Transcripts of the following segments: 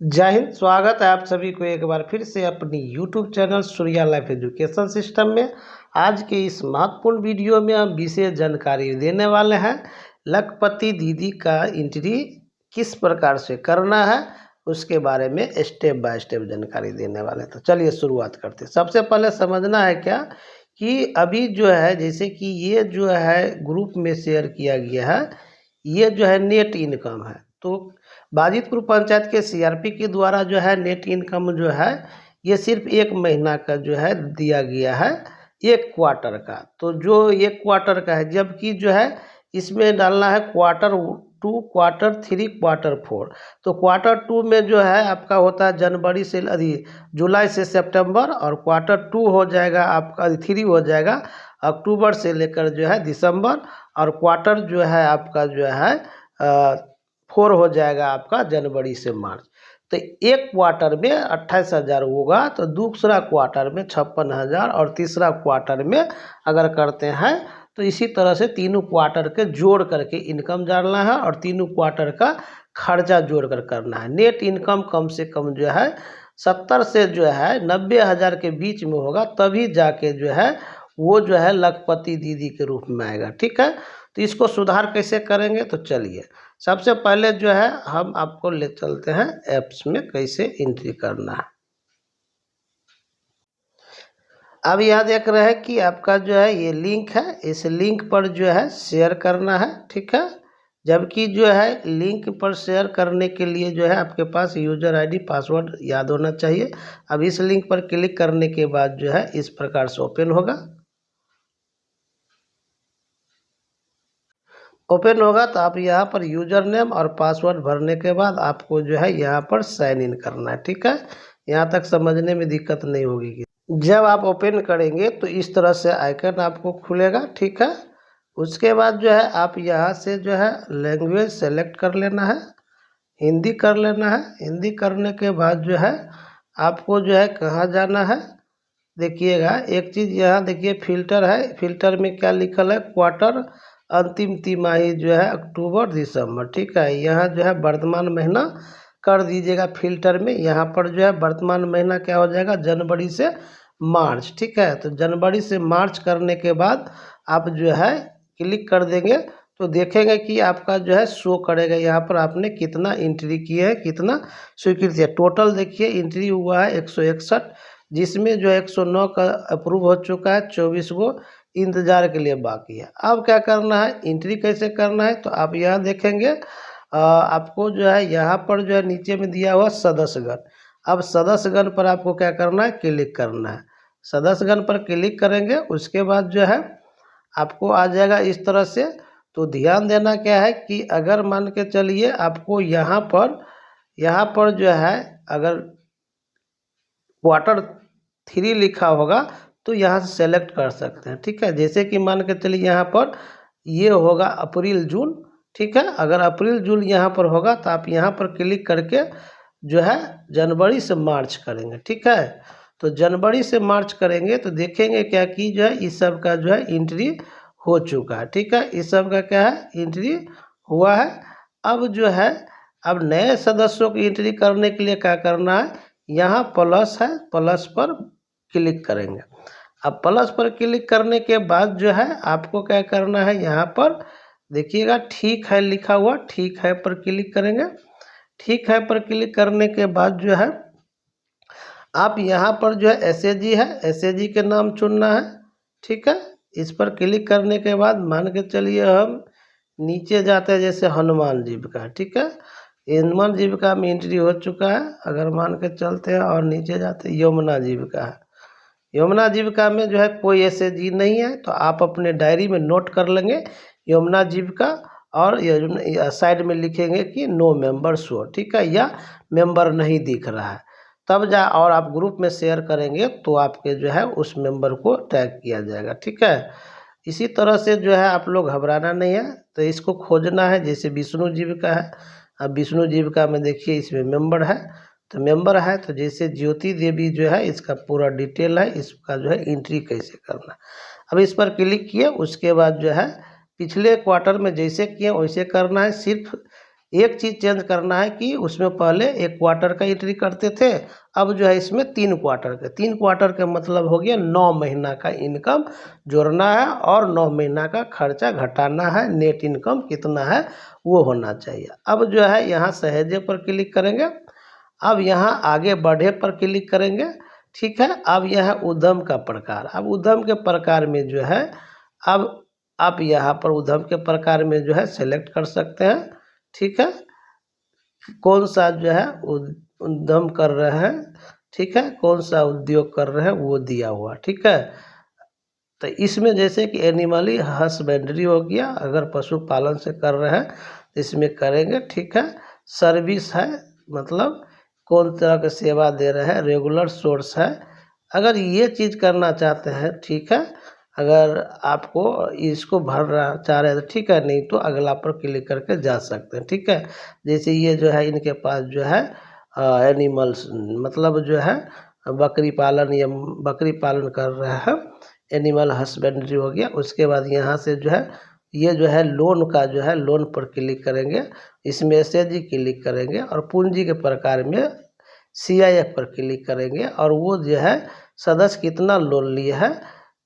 जय हिंद। स्वागत है आप सभी को एक बार फिर से अपनी YouTube channel Surya life education system में। आज के इस महत्वपूर्ण वीडियो में हम विशेष जानकारी देने वाले हैं। लखपति दीदी का एंट्री किस प्रकार से करना है उसके बारे में स्टेप बाय स्टेप जानकारी देने वाले हैं। तो चलिए शुरुआत करते हैं। सबसे पहले समझना है क्या कि अभी जो है जैसे कि ये जो है ग्रुप में शेयर किया गया है, ये जो है नेट इनकम है। तो बाजितपुर पंचायत के सीआरपी के द्वारा जो है नेट इनकम जो है ये सिर्फ 1 महीना का जो है दिया गया है, 1 क्वार्टर का। तो जो 1 क्वार्टर का है, जबकि जो है इसमें डालना है Q2, Q3, Q4। तो Q2 में जो है आपका होता है जनवरी से जुलाई से सितंबर, और Q2 हो जाएगा आपका 3 हो जाएगा अक्टूबर से लेकर जो है दिसंबर, और क्वार्टर जो है आपका जो है 4 हो जाएगा आपका जनवरी से मार्च। तो 1 क्वार्टर में 28,000 होगा, तो दूसरा क्वार्टर में 56,000, और तीसरा क्वार्टर में अगर करते हैं तो इसी तरह से तीनों क्वार्टर के जोड़ करके इनकम जानना है और तीनों क्वार्टर का खर्चा जोड़ कर करना है। नेट इनकम कम से कम जो है 70 से जो है 90,000 के बीच में होगा, तभी जाके जो है वो जो है लखपति दीदी के रूप में आएगा। ठीक है, तो इसको सुधार कैसे करेंगे, तो चलिए सबसे पहले जो है हम आपको ले चलते हैं ऐप्स में कैसे एंट्री करना है। अब यहाँ देख रहे हैं कि आपका जो है ये लिंक है, इस लिंक पर जो है शेयर करना है। ठीक है, जबकि जो है लिंक पर शेयर करने के लिए जो है आपके पास यूजर आईडी पासवर्ड याद होना चाहिए। अब इस लिंक पर क्लिक करने के बाद जो है इस प्रकार से ओपन होगा। ओपन होगा तो आप यहाँ पर यूजर नेम और पासवर्ड भरने के बाद आपको जो है यहाँ पर साइन इन करना है। ठीक है, यहाँ तक समझने में दिक्कत नहीं होगी। जब आप ओपन करेंगे तो इस तरह से आइकन आपको खुलेगा। ठीक है, उसके बाद जो है आप यहाँ से जो है लैंग्वेज सेलेक्ट कर लेना है, हिंदी कर लेना है। हिंदी करने के बाद जो है आपको जो है कहाँ जाना है, देखिएगा एक चीज़ यहाँ देखिए फिल्टर है। फिल्टर में क्या लिखल है, क्वार्टर अंतिम तिमाही जो है अक्टूबर दिसंबर। ठीक है, यहाँ जो है वर्तमान महीना कर दीजिएगा फिल्टर में। यहाँ पर जो है वर्तमान महीना क्या हो जाएगा, जनवरी से मार्च। ठीक है, तो जनवरी से मार्च करने के बाद आप जो है क्लिक कर देंगे तो देखेंगे कि आपका जो है शो करेगा यहाँ पर आपने कितना एंट्री किया है, कितना स्वीकृति है। टोटल देखिए एंट्री हुआ है 161, जिसमें जो 109 का अप्रूव हो चुका है, 24 को इंतज़ार के लिए बाकी है। अब क्या करना है, एंट्री कैसे करना है, तो आप यहाँ देखेंगे आपको जो है यहाँ पर जो है नीचे में दिया हुआ सदस्यगण। अब सदस्यगण पर आपको क्या करना है, क्लिक करना है। सदस्यगण पर क्लिक करेंगे, उसके बाद जो है आपको आ जाएगा इस तरह से। तो ध्यान देना क्या है कि अगर मान के चलिए आपको यहाँ पर जो है अगर Q3 लिखा होगा तो यहाँ से सेलेक्ट कर सकते हैं। ठीक है, जैसे कि मान के चलिए यहाँ पर ये होगा अप्रैल जून। ठीक है, अगर अप्रैल जून यहाँ पर होगा तो आप यहाँ पर क्लिक करके जो है जनवरी से मार्च करेंगे। ठीक है, तो जनवरी से मार्च करेंगे तो देखेंगे क्या कि जो है इस सब का जो है एंट्री हो चुका है। ठीक है, इस सब का क्या है, एंट्री हुआ है। अब जो है अब नए सदस्यों की एंट्री करने के लिए क्या करना है, यहाँ प्लस है, प्लस पर क्लिक करेंगे। अब प्लस पर क्लिक करने के बाद जो है आपको क्या करना है, यहाँ पर देखिएगा ठीक है लिखा हुआ, ठीक है पर क्लिक करेंगे। ठीक है पर क्लिक करने के बाद जो है आप यहाँ पर जो है एसएजी है, एसएजी के नाम चुनना है। ठीक है, इस पर क्लिक करने के बाद मान के चलिए हम नीचे जाते हैं, जैसे हनुमान जीविका। ठीक है, हनुमान जीविका में एंट्री हो चुका है। अगर मान के चलते हैं और नीचे जाते हैं, यमुना जीविका है। यमुना जीविका में जो है कोई एसएजी नहीं है, तो आप अपने डायरी में नोट कर लेंगे यमुना जीविका, और साइड में लिखेंगे कि नो मेंबर शो। ठीक है, या मेंबर नहीं दिख रहा है, तब जा और आप ग्रुप में शेयर करेंगे तो आपके जो है उस मेंबर को टैग किया जाएगा। ठीक है, इसी तरह से जो है आप लोग घबराना नहीं है, तो इसको खोजना है। जैसे विष्णु जीविका है, अब विष्णु जीविका में देखिए इसमें मेंबर है, तो मेंबर है तो जैसे ज्योति देवी जो है इसका पूरा डिटेल है, इसका जो है एंट्री कैसे करना। अब इस पर क्लिक किए, उसके बाद जो है पिछले क्वार्टर में जैसे किए वैसे करना है। सिर्फ एक चीज़ चेंज करना है कि उसमें पहले 1 क्वार्टर का एंट्री करते थे, अब जो है इसमें 3 क्वार्टर का। 3 क्वार्टर का मतलब हो गया 9 महीना का इनकम जोड़ना है और 9 महीना का खर्चा घटाना है। नेट इनकम कितना है वो होना चाहिए। अब जो है यहाँ सहेजे पर क्लिक करेंगे। अब यहाँ आगे बढ़े पर क्लिक करेंगे। ठीक है, अब यह है उद्यम का प्रकार। अब उद्यम के प्रकार में जो है अब आप यहाँ पर उद्यम के प्रकार में जो है सेलेक्ट कर सकते हैं। ठीक है, कौन सा जो है उद्यम कर रहे हैं, ठीक है, कौन सा उद्योग कर रहे हैं वो दिया हुआ। ठीक है, तो इसमें जैसे कि एनिमली हस्बेंड्री हो गया, अगर पशुपालन से कर रहे हैं तो इसमें करेंगे। ठीक है, सर्विस है, मतलब कौन तरह की सेवा दे रहे हैं, रेगुलर सोर्स है, अगर ये चीज़ करना चाहते हैं। ठीक है, अगर आपको इसको भरना चाह रहे हैं तो ठीक है, नहीं तो अगला पर क्लिक करके जा सकते हैं। ठीक है, जैसे ये जो है इनके पास जो है एनिमल्स, मतलब जो है बकरी पालन या बकरी पालन कर रहे हैं, एनिमल हस्बेंड्री हो गया। उसके बाद यहाँ से जो है ये जो है लोन का जो है लोन पर क्लिक करेंगे, इसमें एसएजी क्लिक करेंगे और पूंजी के प्रकार में सीआईएफ पर क्लिक करेंगे और वो जो है सदस्य कितना लोन लिए है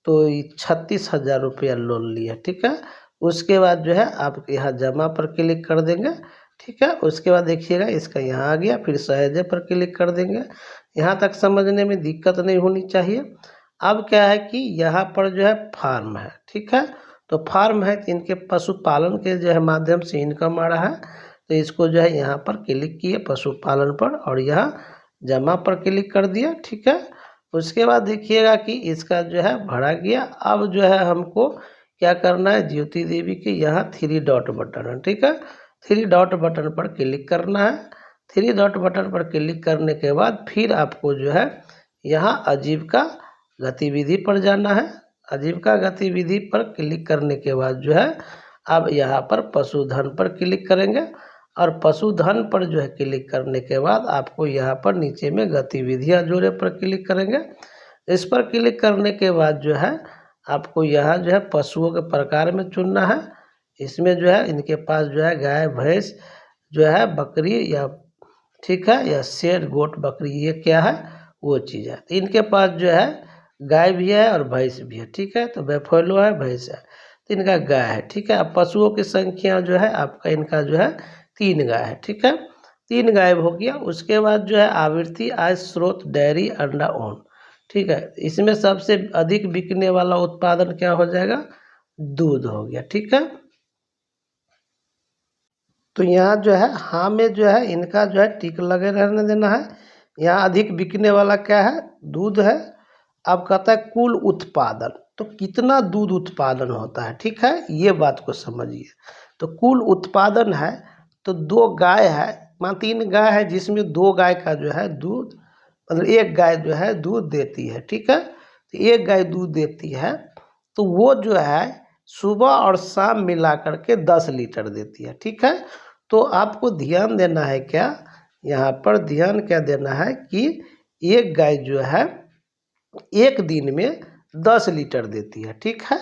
तो 36,000 रुपया लोन लिए। ठीक है, उसके बाद जो है आप यहाँ जमा पर क्लिक कर देंगे। ठीक है, उसके बाद देखिएगा इसका यहाँ आ गया, फिर सहेजे पर क्लिक कर देंगे। यहाँ तक समझने में दिक्कत नहीं होनी चाहिए। अब क्या है कि यहाँ पर जो है फार्म है। ठीक है, तो फार्म है तो इनके पशुपालन के जो है माध्यम से इनकम आ रहा है, तो इसको जो है यहाँ पर क्लिक किए पशुपालन पर और यहाँ जमा पर क्लिक कर दिया। ठीक है, उसके बाद देखिएगा कि इसका जो है भरा गया। अब जो है हमको क्या करना है, ज्योति देवी के यहाँ 3 डॉट बटन है। ठीक है, 3 डॉट बटन पर क्लिक करना है। 3 डॉट बटन पर क्लिक करने के बाद फिर आपको जो है यहाँ आजीविका गतिविधि पर जाना है। आजीविका गतिविधि पर क्लिक करने के बाद जो है अब यहाँ पर पशुधन पर क्लिक करेंगे और पशुधन पर जो है क्लिक करने के बाद आपको यहाँ पर नीचे में गतिविधियाँ जोड़े पर क्लिक करेंगे। इस पर क्लिक करने के बाद जो है आपको यहाँ जो है पशुओं के प्रकार में चुनना है। इसमें जो है इनके पास जो है गाय भैंस जो है बकरी या ठीक है या शेर गोट बकरी ये क्या है वो चीज़ है। तो इनके पास जो है गाय भी है और भैंस भी है। ठीक है, तो बेफोलो है भैंस है तो इनका गाय है। ठीक है, अब पशुओं की संख्या जो है आपका इनका जो है 3 गाय है। ठीक है, 3 गाय हो गया। उसके बाद जो है आवृत्ति आय स्रोत डेयरी अंडा ओन। ठीक है, इसमें सबसे अधिक बिकने वाला उत्पादन क्या हो जाएगा, दूध हो गया। ठीक है, तो यहाँ जो है हाँ में जो है इनका जो है टिक लगे रहने देना है। यहाँ अधिक बिकने वाला क्या है, दूध है। अब कहता है कुल उत्पादन, तो कितना दूध उत्पादन होता है। ठीक है, ये बात को समझिए। तो कुल उत्पादन है तो 2 गाय है, मान 3 गाय है जिसमें 2 गाय का जो है दूध, मतलब 1 गाय जो है दूध देती है। ठीक है, तो 1 गाय दूध देती है तो वो जो है सुबह और शाम मिला करके 10 लीटर देती है। ठीक है, तो आपको ध्यान देना है क्या, यहाँ पर ध्यान क्या देना है कि 1 गाय जो है 1 दिन में 10 लीटर देती है। ठीक है,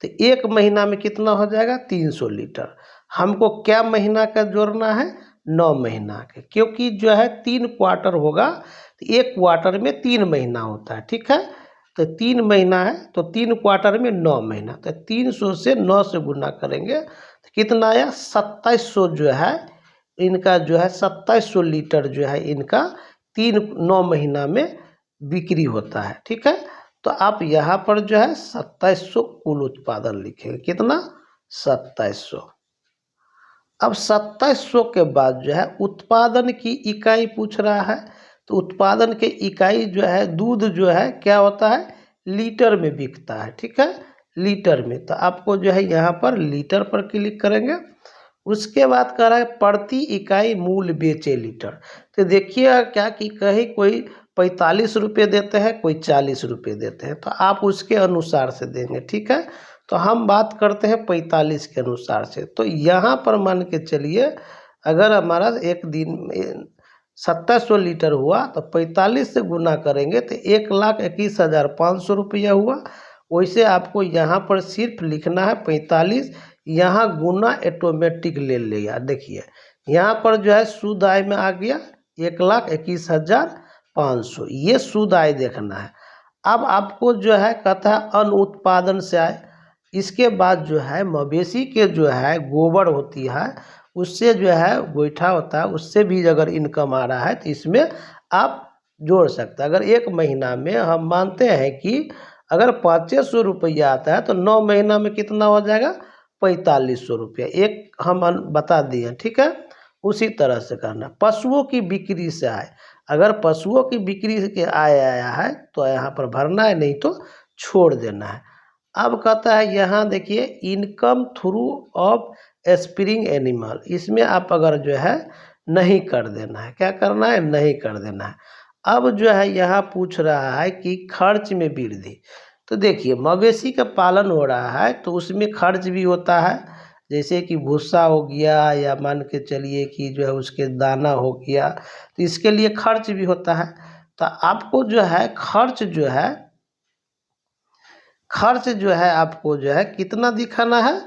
तो 1 महीना में कितना हो जाएगा, 300 लीटर। हमको क्या महीना का जोड़ना है, 9 महीना के, क्योंकि जो है 3 क्वार्टर होगा तो 1 क्वार्टर में 3 महीना होता है। ठीक है, तो 3 महीना है तो 3 क्वार्टर में 9 महीना, तो 300 से 9 से गुना करेंगे तो कितना आया, 2700 जो है इनका जो है 2700 लीटर जो है इनका 9 महीना में बिक्री होता है। ठीक है, तो आप यहाँ पर जो है 2700 कुल उत्पादन लिखेंगे, कितना, 2700। अब 2700 के बाद जो है उत्पादन की इकाई पूछ रहा है, तो उत्पादन के इकाई जो है दूध जो है क्या होता है, लीटर में बिकता है। ठीक है, लीटर में, तो आपको जो है यहाँ पर लीटर पर क्लिक करेंगे। उसके बाद कह रहा है प्रति इकाई मूल्य बेचे लीटर, तो देखिए क्या कि कहीं कोई 45 रुपये देते हैं, कोई 40 रुपये देते हैं, तो आप उसके अनुसार से देंगे। ठीक है, तो हम बात करते हैं 45 के अनुसार से। तो यहाँ पर मान के चलिए अगर हमारा एक दिन में 2700 लीटर हुआ तो 45 से गुना करेंगे तो 1,21,500 रुपया हुआ। वैसे आपको यहाँ पर सिर्फ लिखना है 45, यहाँ गुना ऑटोमेटिक ले लेगा। देखिए यहाँ पर जो है शुद्ध आय में आ गया 1,21,500, ये शुद्ध आय देखना है। अब आपको जो है कहता है अन्न उत्पादन से आय, इसके बाद जो है मवेशी के जो है गोबर होती है, उससे जो है गोईठा होता है, उससे भी अगर इनकम आ रहा है तो इसमें आप जोड़ सकते हैं। अगर एक महीना में हम मानते हैं कि अगर 500 रुपया आता है तो 9 महीना में कितना हो जाएगा, 4500 रुपया, एक हम बता दिए, ठीक है। उसी तरह से करना। पशुओं की बिक्री से आए, अगर पशुओं की बिक्री के आय आया है तो यहाँ पर भरना है, नहीं तो छोड़ देना है। अब कहता है यहाँ देखिए income through of spring animal, इसमें आप अगर जो है नहीं कर देना है, क्या करना है, नहीं कर देना है। अब जो है यहाँ पूछ रहा है कि खर्च में वृद्धि, तो देखिए मवेशी का पालन हो रहा है तो उसमें खर्च भी होता है, जैसे कि भूसा हो गया या मान के चलिए कि जो है उसके दाना हो गया, तो इसके लिए खर्च भी होता है। तो आपको जो है खर्च जो है आपको जो है कितना दिखाना है,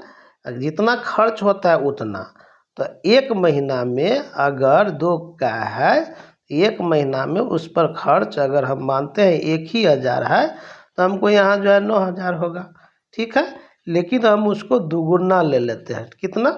जितना खर्च होता है उतना। तो एक महीना में अगर 2 का है, एक महीना में उस पर खर्च अगर हम मानते हैं 1,000 है तो हमको यहाँ जो है 9,000 होगा, ठीक है। लेकिन हम उसको दुगुना ले लेते हैं, कितना,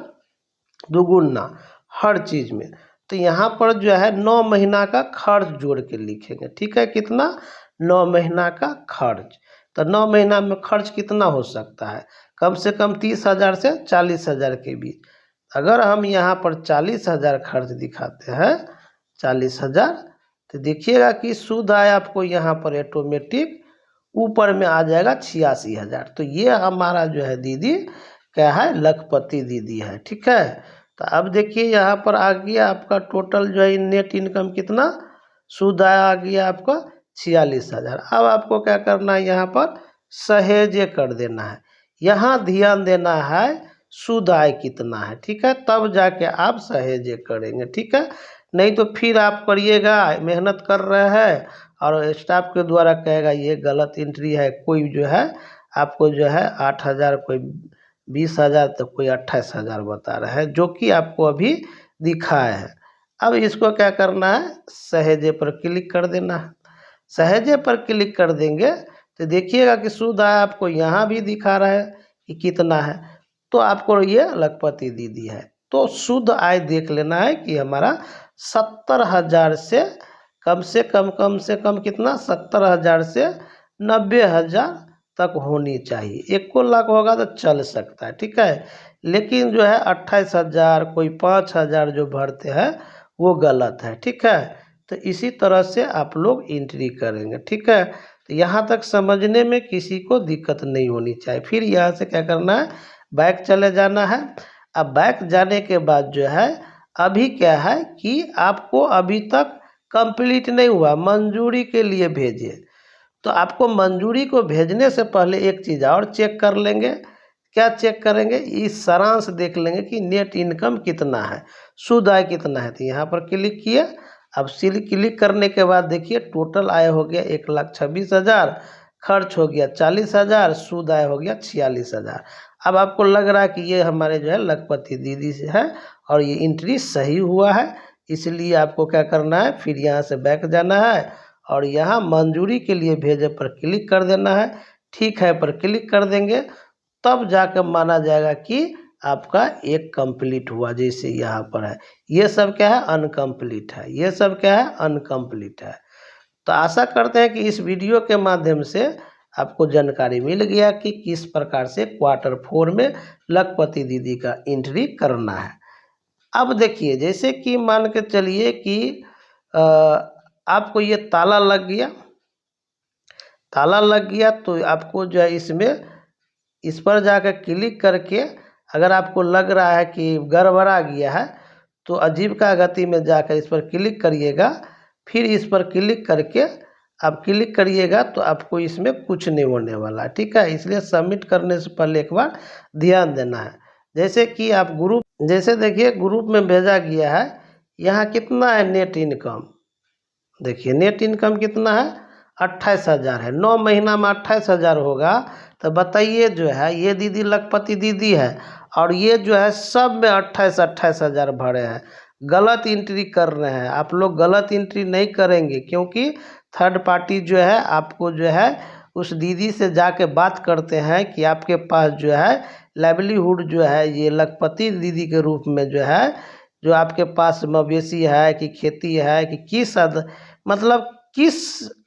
दुगुना हर चीज़ में। तो यहाँ पर जो है 9 महीना का खर्च जोड़ के लिखेंगे, ठीक है। कितना, 9 महीना का खर्च। तो 9 महीना में खर्च कितना हो सकता है, कम से कम 30,000 से 40,000 के बीच। अगर हम यहाँ पर 40,000 खर्च दिखाते हैं, 40,000, तो देखिएगा कि शुद्ध आय आपको यहाँ पर ऑटोमेटिक ऊपर में आ जाएगा 86,000। तो ये हमारा जो है दीदी क्या है, लखपति दीदी है, ठीक है। तो अब देखिए यहाँ पर आ गया आपका टोटल जो है नेट इनकम कितना, शुद्ध आय आ गया आपका 46,000। अब आपको क्या करना है, यहाँ पर सहेजे कर देना है, यहाँ ध्यान देना है शुद्ध आय कितना है, ठीक है, तब जाके आप सहेजे करेंगे, ठीक है। नहीं तो फिर आप करिएगा, मेहनत कर रहे हैं और स्टाफ के द्वारा कहेगा ये गलत एंट्री है, कोई जो है आपको जो है 8,000, कोई 20,000, तो कोई 28,000 बता रहा है, जो कि आपको अभी दिखाया है। अब इसको क्या करना है, सहेजे पर क्लिक कर देना है। सहेजे पर क्लिक कर देंगे तो देखिएगा कि शुद्ध आय आपको यहाँ भी दिखा रहा है कि कितना है, तो आपको ये लखपति दीदी है। तो शुद्ध आय देख लेना है कि हमारा 70,000 से कम कितना, 70,000 से 90,000 तक होनी चाहिए। 1 लाख होगा तो चल सकता है, ठीक है। लेकिन जो है 28,000, कोई 5,000 जो भरते हैं वो गलत है, ठीक है। तो इसी तरह से आप लोग एंट्री करेंगे, ठीक है। तो यहाँ तक समझने में किसी को दिक्कत नहीं होनी चाहिए। फिर यहाँ से क्या करना है, बैक चले जाना है। अब बैक जाने के बाद जो है अभी क्या है कि आपको अभी तक कंप्लीट नहीं हुआ, मंजूरी के लिए भेजिए। तो आपको मंजूरी को भेजने से पहले एक चीज़ और चेक कर लेंगे, क्या चेक करेंगे, इस सारांश देख लेंगे कि नेट इनकम कितना है, शुद्ध आय कितना है। तो यहाँ पर क्लिक किए। अब क्लिक करने के बाद देखिए टोटल आय हो गया 1,26,000, खर्च हो गया 40,000, शुद्ध आय हो गया 46,000। अब आपको लग रहा है कि ये हमारे जो है लखपति दीदी से है और ये एंट्री सही हुआ है, इसलिए आपको क्या करना है, फिर यहाँ से बैक जाना है और यहाँ मंजूरी के लिए भेजे पर क्लिक कर देना है। ठीक है पर क्लिक कर देंगे तब जाकर माना जाएगा कि आपका एक कंप्लीट हुआ, जैसे यहाँ पर है। ये सब क्या है, अनकम्प्लीट है, ये सब क्या है, अनकम्प्लीट है। तो आशा करते हैं कि इस वीडियो के माध्यम से आपको जानकारी मिल गया कि किस प्रकार से Q4 में लखपति दीदी का एंट्री करना है। अब देखिए जैसे कि मान के चलिए कि आपको ये ताला लग गया, ताला लग गया तो आपको जो है इसमें इस पर जाकर क्लिक करके अगर आपको लग रहा है कि गड़बड़ा गया है तो आजीविका गति में जाकर इस पर क्लिक करिएगा। फिर इस पर क्लिक करके आप क्लिक करिएगा तो आपको इसमें कुछ नहीं होने वाला, ठीक है। इसलिए सबमिट करने से पहले एक बार ध्यान देना है। जैसे कि आप ग्रुप, जैसे देखिए ग्रुप में भेजा गया है, यहाँ कितना है नेट इनकम, देखिए नेट इनकम कितना है, 28,000 है। 9 महीना में 28,000 होगा तो बताइए जो है ये दीदी लखपति दीदी है और ये जो है सब में 28,000 भरे हैं। गलत एंट्री कर रहे हैं। आप लोग गलत एंट्री नहीं करेंगे, क्योंकि थर्ड पार्टी जो है आपको जो है उस दीदी से जाके बात करते हैं कि आपके पास जो है लाइवलीहुड जो है ये लखपति दीदी के रूप में जो है, जो आपके पास मवेशी है कि खेती है कि मतलब किस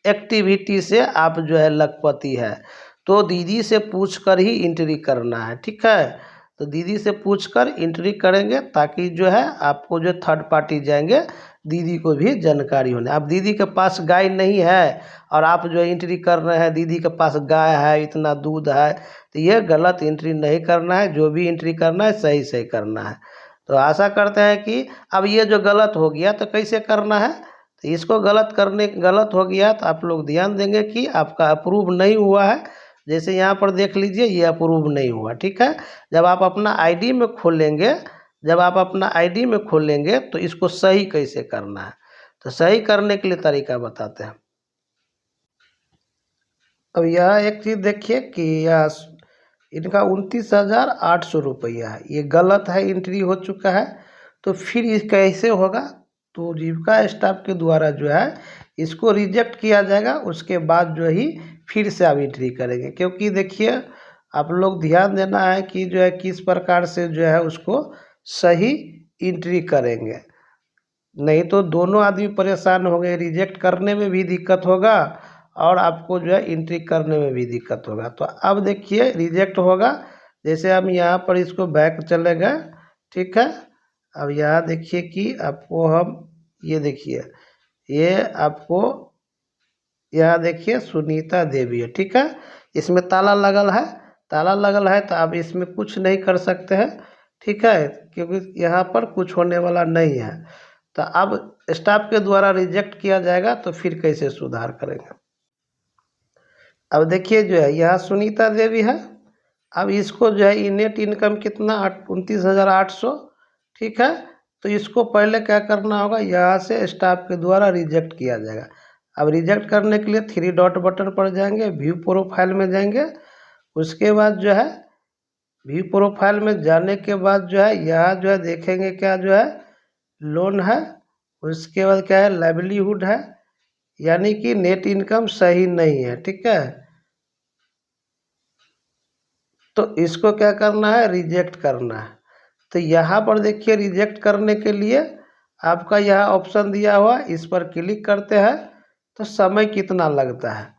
एक्टिविटी से आप जो है लखपति है, तो दीदी से पूछकर ही एंट्री करना है। ठीक है, तो दीदी से पूछकर एंट्री करेंगे ताकि जो है आपको जो थर्ड पार्टी जाएंगे दीदी को भी जानकारी होने। अब दीदी के पास गाय नहीं है और आप जो एंट्री कर रहे हैं दीदी के पास गाय है, इतना दूध है, तो ये गलत एंट्री नहीं करना है। जो भी एंट्री करना है सही सही करना है। तो आशा करते हैं कि अब ये जो गलत हो गया तो कैसे करना है, तो इसको गलत हो गया तो आप लोग ध्यान देंगे कि आपका अप्रूव नहीं हुआ है। जैसे यहाँ पर देख लीजिए ये अप्रूव नहीं हुआ। ठीक है, जब आप अपना आईडी में खोलेंगे, तो इसको सही कैसे करना है, तो सही करने के लिए तरीका बताते हैं। अब यह एक चीज़ देखिए कि यह इनका 29,800 रुपया है, ये गलत है, एंट्री हो चुका है। तो फिर ये कैसे होगा, तो जीविका स्टाफ के द्वारा जो है इसको रिजेक्ट किया जाएगा। उसके बाद जो ही फिर से आप एंट्री करेंगे, क्योंकि देखिए आप लोग ध्यान देना है कि जो है किस प्रकार से जो है उसको सही एंट्री करेंगे, नहीं तो दोनों आदमी परेशान हो गए, रिजेक्ट करने में भी दिक्कत होगा और आपको जो है एंट्री करने में भी दिक्कत होगा। तो अब देखिए रिजेक्ट होगा, जैसे हम यहाँ पर इसको बैक चले गए। ठीक है, अब यहाँ देखिए कि आपको हम ये देखिए, ये आपको यहाँ देखिए सुनीता देवी है। ठीक है, इसमें ताला लगल है तो आप इसमें कुछ नहीं कर सकते हैं। ठीक है, क्योंकि यहाँ पर कुछ होने वाला नहीं है। तो अब स्टाफ के द्वारा रिजेक्ट किया जाएगा तो फिर कैसे सुधार करेंगे। अब देखिए जो है यहाँ सुनीता देवी है। अब इसको जो है नेट इनकम कितना 29,800। ठीक है, तो इसको पहले क्या करना होगा, यहाँ से स्टाफ के द्वारा रिजेक्ट किया जाएगा। अब रिजेक्ट करने के लिए 3 डॉट बटन पर जाएंगे, व्यू प्रोफाइल में जाएंगे। उसके बाद जो है व्यू प्रोफाइल में जाने के बाद जो है यहाँ जो है देखेंगे क्या जो है लोन है। उसके बाद क्या है लाइवलीहुड है, यानी कि नेट इनकम सही नहीं है। ठीक है, तो इसको क्या करना है, रिजेक्ट करना है। तो यहाँ पर देखिए रिजेक्ट करने के लिए आपका यहाँ ऑप्शन दिया हुआ, इस पर क्लिक करते हैं तो समय कितना लगता है।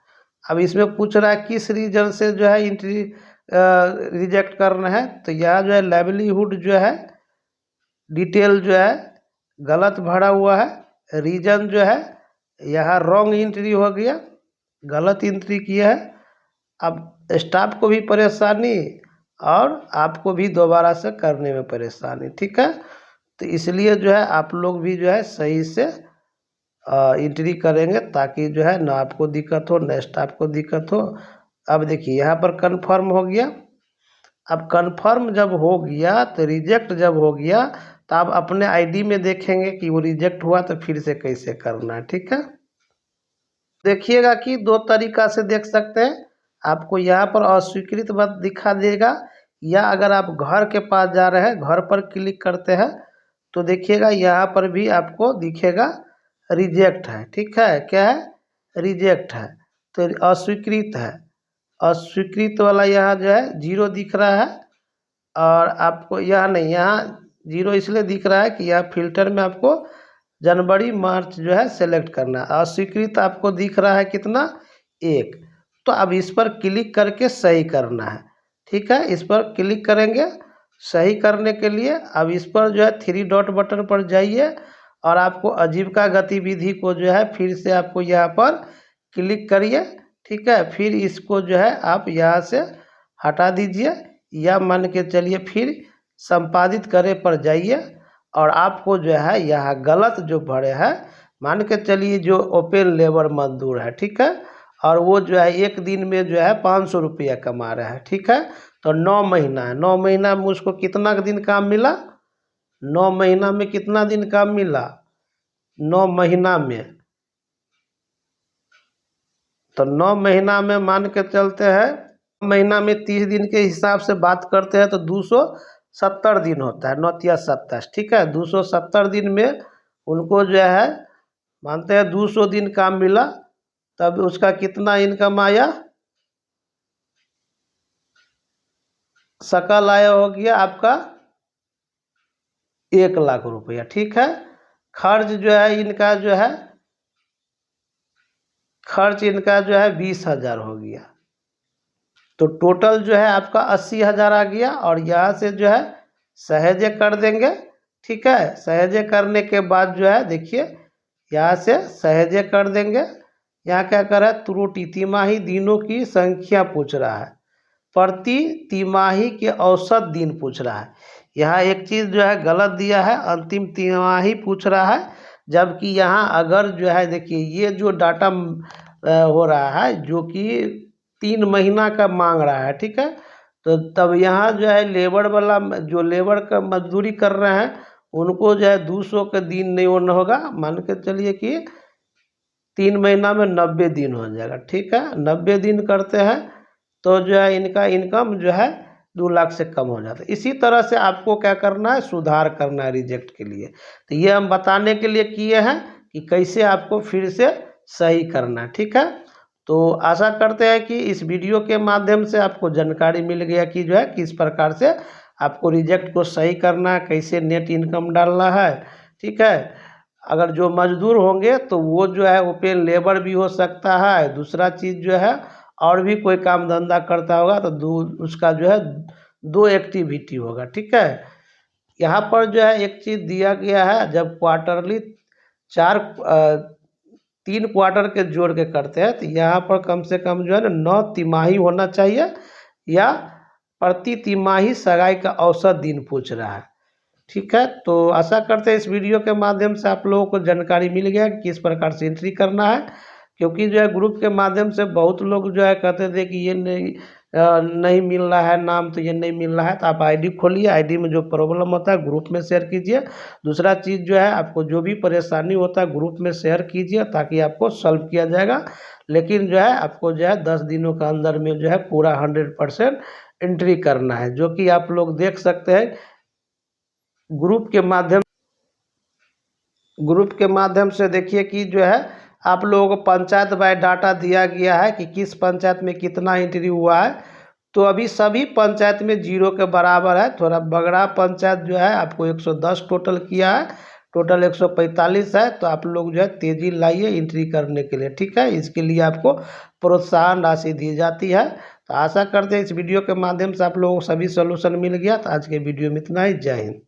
अब इसमें पूछ रहा है किस रीजन से जो है एंट्री रिजेक्ट करना है, तो यहाँ जो है लाइवलीहुड जो है डिटेल जो है गलत भरा हुआ है। रीजन जो है यहाँ रॉन्ग एंट्री हो गया, गलत एंट्री किया है। अब स्टाफ को भी परेशानी और आपको भी दोबारा से करने में परेशानी। ठीक है, तो इसलिए जो है आप लोग भी जो है सही से एंट्री करेंगे ताकि जो है ना आपको दिक्कत हो ना स्टाफ को दिक्कत हो। अब देखिए यहाँ पर कंफर्म हो गया। अब कंफर्म जब हो गया तो रिजेक्ट जब हो गया तो आप अपने आईडी में देखेंगे कि वो रिजेक्ट हुआ तो फिर से कैसे करना है। ठीक है, देखिएगा कि दो तरीका से देख सकते हैं। आपको यहाँ पर अस्वीकृत बात दिखा देगा, या अगर आप घर के पास जा रहे हैं घर पर क्लिक करते हैं तो देखिएगा यहाँ पर भी आपको दिखेगा रिजेक्ट है। ठीक है, क्या है, रिजेक्ट है, तो अस्वीकृत है। अस्वीकृत वाला यहाँ जो है 0 दिख रहा है, और आपको यहाँ नहीं, यहाँ 0 इसलिए दिख रहा है कि यहाँ फिल्टर में आपको जनवरी मार्च जो है सेलेक्ट करना है। अस्वीकृत आपको दिख रहा है कितना, 1। तो अब इस पर क्लिक करके सही करना है। ठीक है, इस पर क्लिक करेंगे सही करने के लिए। अब इस पर जो है 3 डॉट बटन पर जाइए और आपको आजीविका गतिविधि को जो है फिर से आपको यहाँ पर क्लिक करिए। ठीक है, फिर इसको जो है आप यहाँ से हटा दीजिए, या मान के चलिए फिर संपादित करे पर जाइए और आपको जो है यहाँ गलत जो भरे हैं, मान के चलिए जो ओपन लेबर मजदूर है। ठीक है, और वो जो है एक दिन में जो है 500 रुपया कमा रहा है। ठीक है, तो 9 महीना है, 9 महीना में उसको कितना दिन काम मिला, 9 महीना में कितना दिन काम मिला, 9 महीना में, तो 9 महीना में मान के चलते हैं, महीना में 30 दिन के हिसाब से बात करते हैं तो 270 दिन होता है, 9×7 ठीक है। 270 दिन में उनको जो है मानते हैं 200 दिन काम मिला, तब उसका कितना इनकम आया, सकल आय हो गया आपका 1,00,000 रुपया, ठीक है। खर्च जो है इनका जो है, खर्च इनका जो है 20,000 हो गया, तो टोटल जो है आपका 80,000 आ गया। और यहाँ से जो है सहेजे कर देंगे, ठीक है। सहेजे करने के बाद जो है देखिए यहाँ से सहेजे कर देंगे। यहाँ क्या कर रहा है, त्रुटि तिमाही दिनों की संख्या पूछ रहा है, प्रति तिमाही के औसत दिन पूछ रहा है। यहाँ एक चीज़ जो है गलत दिया है, अंतिम तिमाही पूछ रहा है, जबकि यहाँ अगर जो है देखिए ये जो डाटा हो रहा है जो कि 3 महीना का मांग रहा है, ठीक है। तो तब यहाँ जो है लेबर वाला जो लेबर का मजदूरी कर रहे हैं उनको जो है 200 के दिन नहीं होना होगा, मान के चलिए कि 3 महीना में 90 दिन हो जाएगा, ठीक है। 90 दिन करते हैं तो जो है इनका इनकम जो है 2 लाख से कम हो जाता है। इसी तरह से आपको क्या करना है, सुधार करना है रिजेक्ट के लिए। तो ये हम बताने के लिए किए हैं कि कैसे आपको फिर से सही करना है, ठीक है। तो आशा करते हैं कि इस वीडियो के माध्यम से आपको जानकारी मिल गया कि जो है किस प्रकार से आपको रिजेक्ट को सही करना है, कैसे नेट इनकम डालना है, ठीक है। अगर जो मजदूर होंगे तो वो जो है ओपन लेबर भी हो सकता है, दूसरा चीज़ जो है और भी कोई काम धंधा करता होगा तो उसका जो है 2 एक्टिविटी होगा, ठीक है। यहाँ पर जो है एक चीज़ दिया गया है, जब क्वार्टरली 3 क्वार्टर के जोड़ के करते हैं तो यहाँ पर कम से कम जो है ना 9 तिमाही होना चाहिए, या प्रति तिमाही सगाई का औसत दिन पूछ रहा है, ठीक है। तो आशा करते हैं इस वीडियो के माध्यम से आप लोगों को जानकारी मिल गया कि किस प्रकार से एंट्री करना है, क्योंकि जो है ग्रुप के माध्यम से बहुत लोग जो है कहते थे कि ये नहीं मिल रहा है नाम, तो ये नहीं मिल रहा है। तो आप आईडी खोलिए, आईडी में जो प्रॉब्लम होता है ग्रुप में शेयर कीजिए। दूसरा चीज़ जो है आपको जो भी परेशानी होता है ग्रुप में शेयर कीजिए ताकि आपको सॉल्व किया जाएगा। लेकिन जो है आपको जो है 10 दिनों के अंदर में जो है पूरा 100% एंट्री करना है, जो कि आप लोग देख सकते हैं ग्रुप के माध्यम से देखिए कि जो है आप लोगों को पंचायत बाय डाटा दिया गया है कि किस पंचायत में कितना एंट्री हुआ है। तो अभी सभी पंचायत में 0 के बराबर है। थोड़ा बगड़ा पंचायत जो है आपको 110 टोटल किया है, टोटल 145 है। तो आप लोग जो है तेज़ी लाइए एंट्री करने के लिए, ठीक है। इसके लिए आपको प्रोत्साहन राशि दी जाती है। तो आशा करते हैं इस वीडियो के माध्यम से आप लोगों को सभी सोल्यूशन मिल गया। तो आज के वीडियो में इतना ही, जय हिंद।